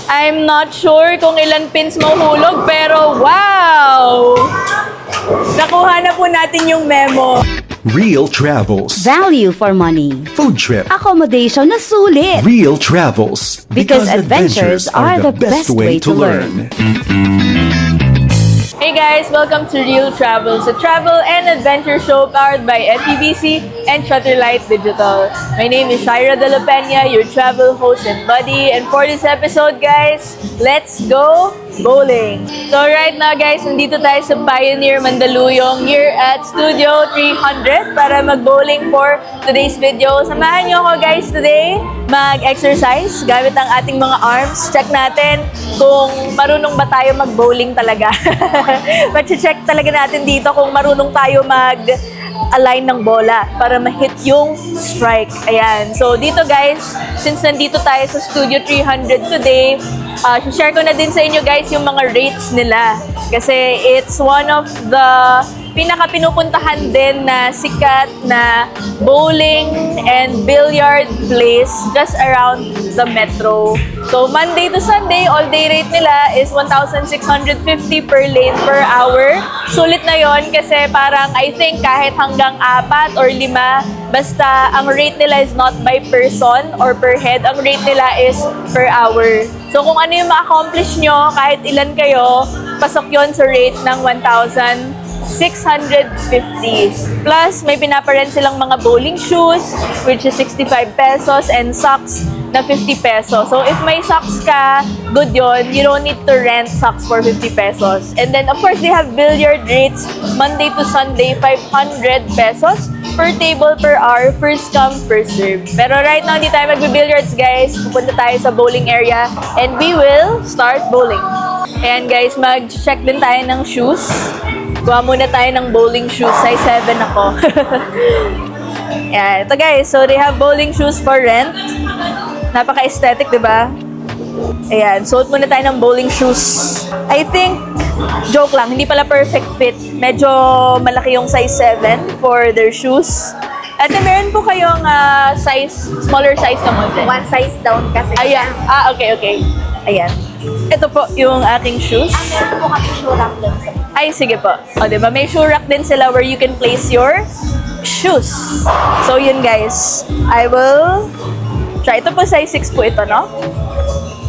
I'm not sure kung ilan pins mahuhulog, pero wow! Nakuha na po natin yung memo. Real travels. Value for money. Food trip. Accommodation na sulit. Real travels. Because adventures are the best way to learn. Hey guys, welcome to Real Travels, a travel and adventure show powered by FEBC and Shutterlight Digital. My name is Shaira De La Peña, your travel host and buddy. And for this episode, guys, let's go bowling. So right now, guys, nandito tayo sa Pioneer, Mandaluyong here at Studio 300 para mag-bowling for today's video. Samahan nyo ako, guys, today mag-exercise gamit ang ating mga arms. Check natin kung marunong ba tayo mag-bowling talaga. Mag-check talaga natin dito kung marunong tayo mag-align ng bola para ma-hit yung strike. Ayan. So, dito guys, since nandito tayo sa Studio 300 today, share ko na din sa inyo guys yung mga rates nila. Kasi it's one of the pinaka-pinupuntahan din na sikat na bowling and billiard place just around the metro. So, Monday to Sunday, all-day rate nila is 1,650 per lane per hour. Sulit na yon kasi parang I think kahit hanggang 4 or 5, basta ang rate nila is not by person or per head. Ang rate nila is per hour. So, kung ano yung ma-accomplish nyo, kahit ilan kayo, pasok yon sa rate ng 1,650. Plus, may pinaparent silang mga bowling shoes, which is 65 pesos, and socks na 50 pesos. So, if may socks ka, good yon. You don't need to rent socks for 50 pesos. And then, of course, they have billiard rates, Monday to Sunday, 500 pesos per table per hour, first come, first serve. Pero right now, hindi tayo magbe-billiards, guys. Pupunta tayo sa bowling area, and we will start bowling. Ayan, guys, mag-check din tayo ng shoes. Kuha muna tayo ng bowling shoes. Size 7 ako. Ayan. Ito guys, so they have bowling shoes for rent. Napaka-aesthetic, diba? Ayan. Suot muna tayo ng bowling shoes. I think, joke lang, hindi pala perfect fit. Medyo malaki yung size 7 for their shoes. At meron po kayong smaller size na model. One size down kasi. Ayan. Okay. Ayan. Ito po yung aking shoes. Meron po kasi shoe rack doon sa Ay, sige po. O, diba? May shoe rack din sila where you can place your shoes. So, yun guys. I will try. Ito po, size 6 po ito, no?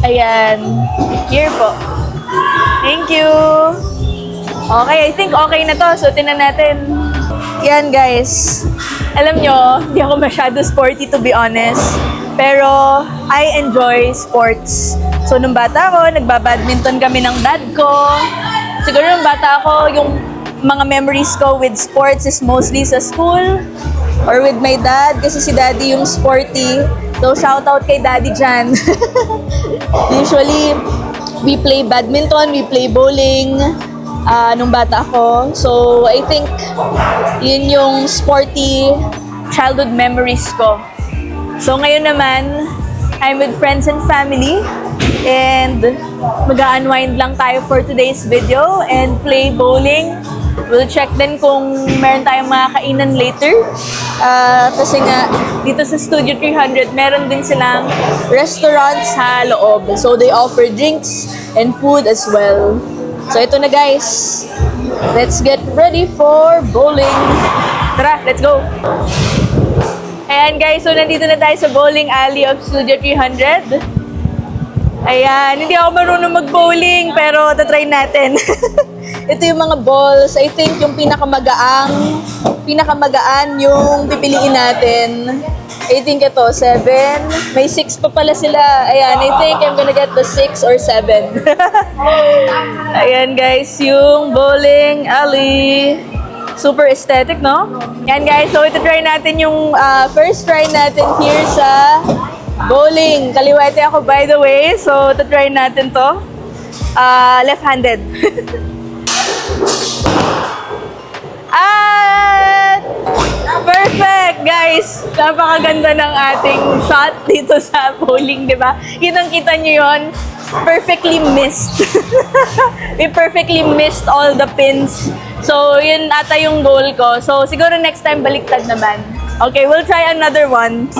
Ayan. Here po. Thank you. Okay, I think okay na to. So, tinan natin. Yan, guys. Alam nyo, hindi ako masyado sporty to be honest. Pero, I enjoy sports. So, nung bata ako, nagbabadminton kami ng dad ko. Siguro nung bata ako, yung mga memories ko with sports is mostly sa school or with my dad kasi si daddy yung sporty. So, shout out kay daddy dyan. Usually, we play badminton, we play bowling nung bata ako. So, I think yun yung sporty childhood memories ko. So, ngayon naman, I'm with friends and family. And mag-unwind lang tayo for today's video and play bowling. We'll check din kung meron tayong mga kainan later. Kasi nga, dito sa Studio 300, meron din silang restaurants sa loob. So, they offer drinks and food as well. So, ito na guys. Let's get ready for bowling. Tara, let's go! Ayan guys, so nandito na tayo sa bowling alley of Studio 300. Ayan, hindi ako marunong mag-bowling, pero tatry natin. Ito yung mga balls. I think yung pinakamagaan yung pipiliin natin. I think ito, 7. May 6 pa pala sila. Ayan, I think I'm gonna get the 6 or 7. Ayan guys, yung bowling alley. Super aesthetic, no? Ayan guys, so ito try natin yung first try natin here sa bowling. Kaliwete ako by the way, so ito try natin to. Left-handed. At perfect, guys! Napakaganda ng ating shot dito sa bowling, di ba? Kitang-kita nyo yun. Perfectly missed. We perfectly missed all the pins. So, yun ata yung goal ko. So, siguro next time baliktad naman. Okay, we'll try another one.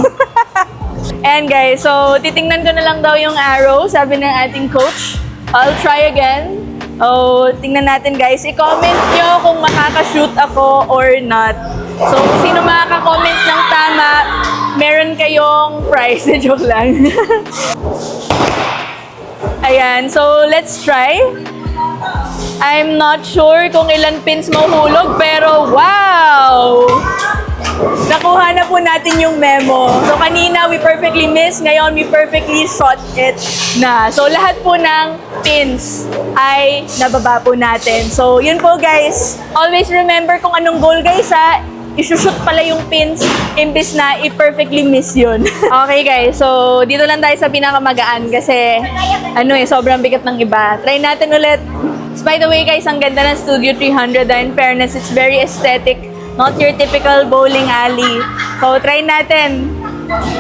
And guys, so titingnan ko na lang daw yung arrow, sabi ng ating coach. I'll try again. Oh, tingnan natin guys. I-comment nyo kung makaka-shoot ako or not. So, sino makaka-comment ng tama, meron kayong prize. Joke lang. Ayan, so let's try. I'm not sure kung ilan pins mahuhulog, pero wow! Nakuha na po natin yung memo. So kanina we perfectly missed, ngayon we perfectly shot it na. So lahat po ng pins ay nababa po natin. So yun po guys. Always remember kung anong goal guys ha. Isushoot pala yung pins imbis na i-perfectly miss yun. Okay guys, so dito lang tayo sa pinakamagaan kasi sobrang bigat ng iba. Try natin ulit. By the way guys, ang ganda ng Studio 300. In fairness, it's very aesthetic. Not your typical bowling alley. So, try natin.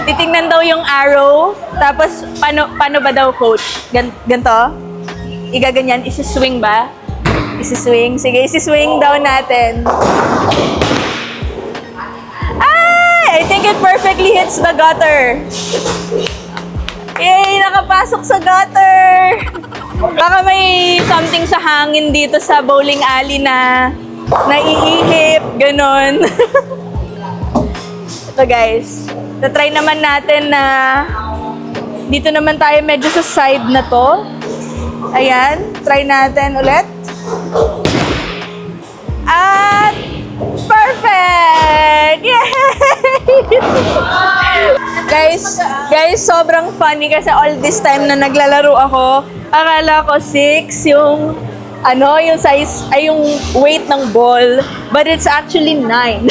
Titingnan daw yung arrow. Tapos, paano ba daw, coach? Ganto? Igaganyan. Isi-swing ba? Isi-swing? Sige, isi-swing daw natin. Ay! I think it perfectly hits the gutter. Yay! Nakapasok sa gutter! Baka may something sa hangin dito sa bowling alley na naiihip, ganon. Ito guys, try naman natin na dito naman tayo medyo sa side na to. Ayan, try natin ulit. At perfect! Yay! Guys, sobrang funny kasi all this time na naglalaro ako, akala ko 6 yung yung size, yung weight ng ball, but it's actually 9.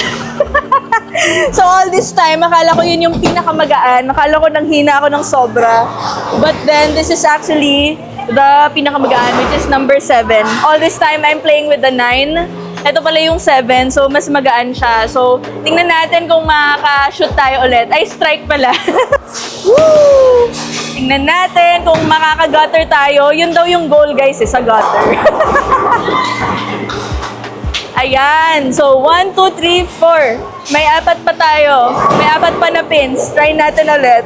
So all this time, akala ko yun yung pinakamagaan, akala ko nanghina ako ng sobra, but then this is actually the pinakamagaan, which is number 7. All this time, I'm playing with the 9. Ito pala yung 7, so mas magaan siya. So, tingnan natin kung makaka-shoot tayo ulit. Ay, strike pala. Woo! Tingnan natin kung makaka-gutter tayo. Yun daw yung goal, guys, sa gutter. Ayan. So, 1, 2, 3, 4. May 4 pa tayo. May 4 pa na pins. Try natin ulit.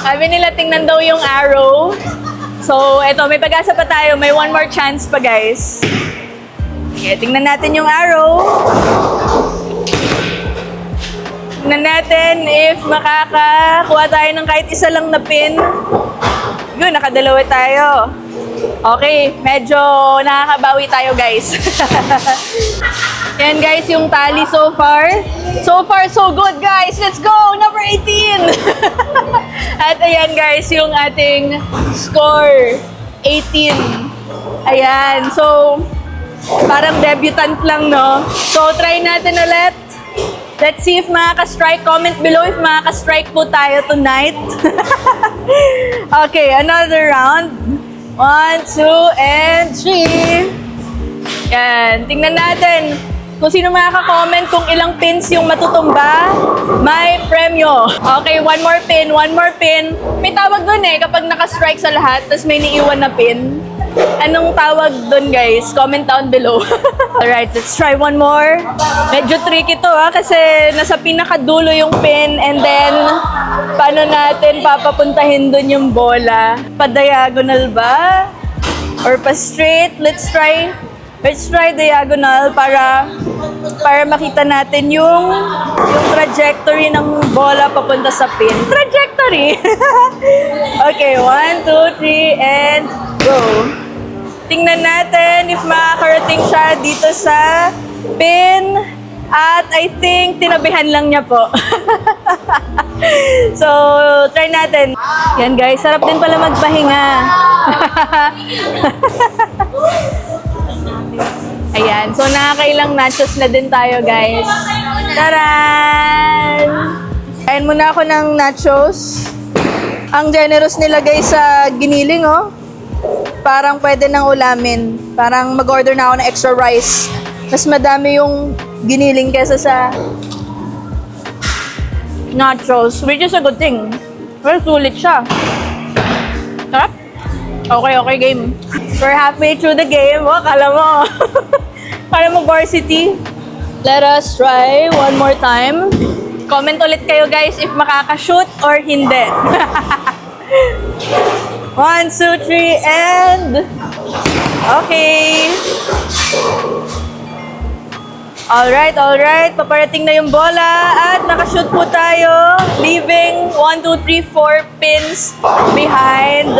Sabi nila, tingnan daw yung arrow. So, eto, may pag-asa pa tayo. May 1 more chance pa, guys. Okay, tingnan natin yung arrow. Tingnan natin if makakakuha tayo ng kahit isa lang na pin. Yun, nakadalawa tayo. Okay, medyo nakakabawi tayo guys. Yan guys, yung tally so far. So far, so good guys. Let's go! Number 18! At ayan guys, yung ating score. 18. Ayan, so parang debutant lang, no? So, try natin ulit. Let's see if makaka-strike. Comment below if makaka-strike po tayo tonight. Okay, another round. 1, 2, and 3. Yan. Tingnan natin kung sino makaka-comment kung ilang pins yung matutumba. May premyo. Okay, one more pin. May tawag dun kapag naka-strike sa lahat, tapos may niiwan na pin. Anong tawag dun guys? Comment down below. Alright, let's try one more. Medyo tricky to kasi nasa pinakadulo yung pin and then paano natin papapuntahin dun yung bola? Pa-diagonal ba? Or pa-straight? Let's try diagonal para makita natin yung trajectory ng bola papunta sa pin. Trajectory! Okay, 1, 2, 3, and go! Tingnan natin if makakarating siya dito sa pin. At I think tinabihan lang niya po. So, try natin. Yan guys, sarap din pala magpahinga. Ayan, so nakakailang nachos na din tayo guys. Taran! Kain muna ako ng nachos. Ang generous nila guys sa giniling, oh. Parang pwede nang ulamin. Parang mag-order na ako ng extra rice. Mas madami yung giniling kesa sa nachos, which is a good thing. Well, sulit siya. Sarap? Okay, game. We're halfway through the game. Oh, kala mo varsity. Let us try one more time. Comment ulit kayo guys if makakashoot or hindi. 1, 2, 3, and... Okay. Alright. Paparating na yung bola at nakashoot po tayo. Leaving 1, 2, 3, 4 pins behind.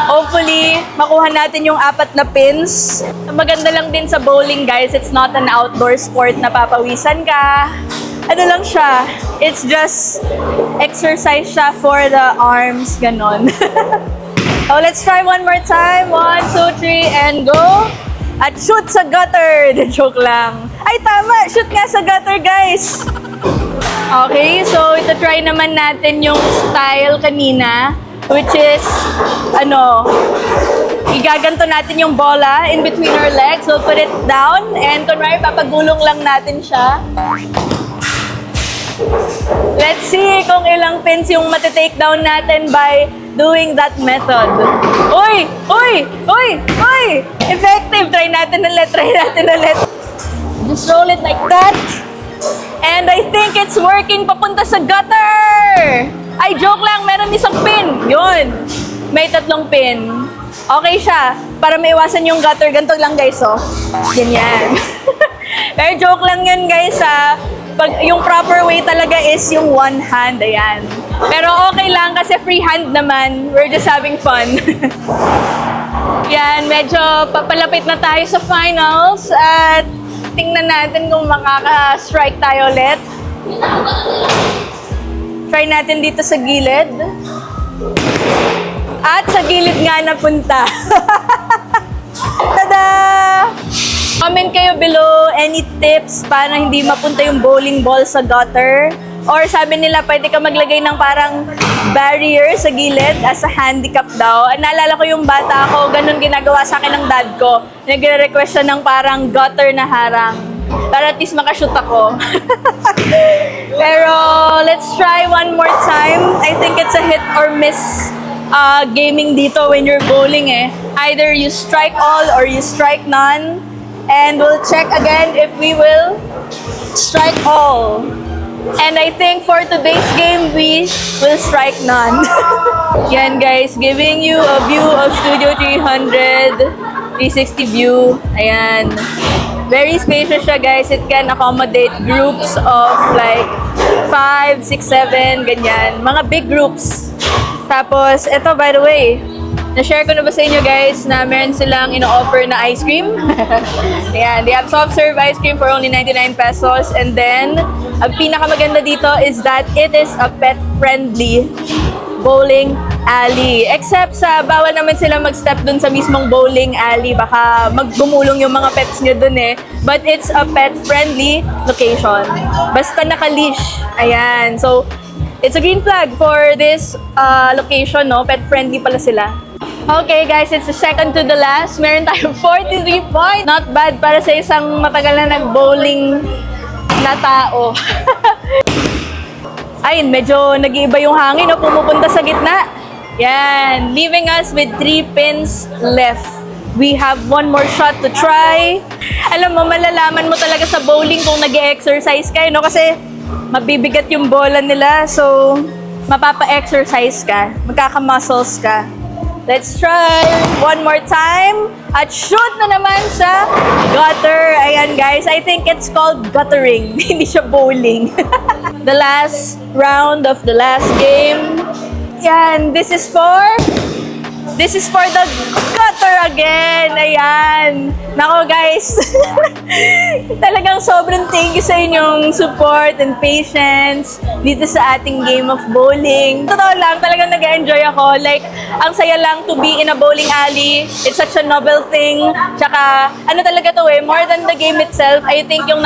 Hopefully, makuha natin yung 4 na pins. Ang maganda lang din sa bowling, guys, it's not an outdoor sport na papawisan ka. Ano lang siya, it's just exercise siya for the arms, ganon. So, let's try one more time. 1, 2, 3, and go. At shoot sa gutter. Joke lang. Ay, tama. Shoot nga sa gutter, guys. Okay, so ito try naman natin yung style kanina, which is, igaganto natin yung bola in between our legs. We'll put it down, and kunwari, papagulong lang natin siya. Let's see kung ilang pins yung matitake down natin by doing that method. Uy! Effective! Try natin ulit. Just roll it like that. And I think it's working papunta sa gutter! Ay, joke lang. Meron isang pin. Yun. May 3 pin. Okay siya. Para maiwasan yung gutter. Ganito lang, guys, oh. Ganyan. Pero joke lang yun, guys, ha. Yung proper way talaga is yung one hand, ayan. Pero okay lang kasi free hand naman. We're just having fun. Yan, medyo papalapit na tayo sa finals at tingnan natin kung makaka-strike tayo ulit. Try natin dito sa gilid. At sa gilid nga napunta. Tada! Comment kayo below any tips para hindi mapunta yung bowling ball sa gutter. Or sabi nila pwede ka maglagay ng parang barrier sa gilid as a handicap daw. Naalala ko yung bata ako, ganun ginagawa sa akin ng dad ko. Nagre-request siya ng parang gutter na harang. Para at least makashoot ako. Pero let's try one more time. I think it's a hit or miss gaming dito when you're bowling eh. Either you strike all or you strike none. And we'll check again if we will strike all. And I think for today's game, we will strike none. Yan guys, giving you a view of Studio 300, 360 view. Ayan. Very spacious siya guys. It can accommodate groups of like 5, 6, 7, ganyan. Mga big groups. Tapos, ito by the way, na-share ko na ba sa inyo guys na meron silang ino-offer na ice cream? Ayan, they have soft serve ice cream for only 99 pesos. And then, ang pinakamaganda dito is that it is a pet-friendly bowling alley. Except sa bawal naman sila mag-step dun sa mismong bowling alley. Baka maggumulong yung mga pets nyo dun eh. But it's a pet-friendly location. Basta naka-leash. Ayan, so it's a green flag for this location, no? Pet-friendly pala sila. Okay guys, it's the second to the last. Meron tayong 43 points. Not bad para sa isang matagal na nag-bowling na tao. Ay, medyo nag-iiba yung hangin, no? Pumupunta sa gitna. Yan, leaving us with 3 pins left. We have one more shot to try. Alam mo, malalaman mo talaga sa bowling kung nag-exercise kayo, no? Kasi mabibigat yung bola nila, so mapapa-exercise ka, magkaka-muscles ka. Let's try one more time. At shoot na naman sa gutter. Ayan guys, I think it's called guttering. Hindi siya bowling. The last round of the last game. Yan, this is for the gutter again. Ayan. Nako guys. Talagang sobrang thank you sa inyong support and patience dito sa ating game of bowling. Totoo lang, talagang nag-enjoy ako. Like, ang saya lang to be in a bowling alley. It's such a novel thing. Tsaka, ano talaga to eh, more than the game itself, I think yung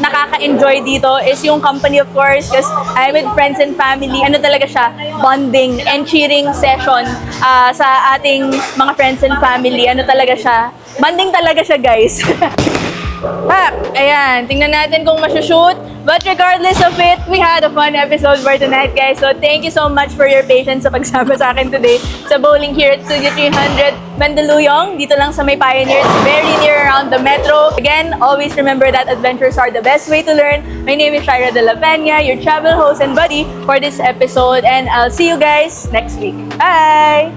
nakaka-enjoy dito is yung company of course, because I'm with friends and family. Ano talaga siya? Bonding and cheering session sa ating mga friends and family. Ano talaga siya? Bonding talaga siya, guys. Pak! Ayan, tingnan natin kung masushoot. But regardless of it, we had a fun episode for tonight, guys. So thank you so much for your patience sa pagsama sa akin today sa bowling here at Studio 300 Mandaluyong. Dito lang sa may Pioneers, very near around the metro. Again, always remember that adventures are the best way to learn. My name is Shaira De La Peña, your travel host and buddy for this episode. And I'll see you guys next week. Bye!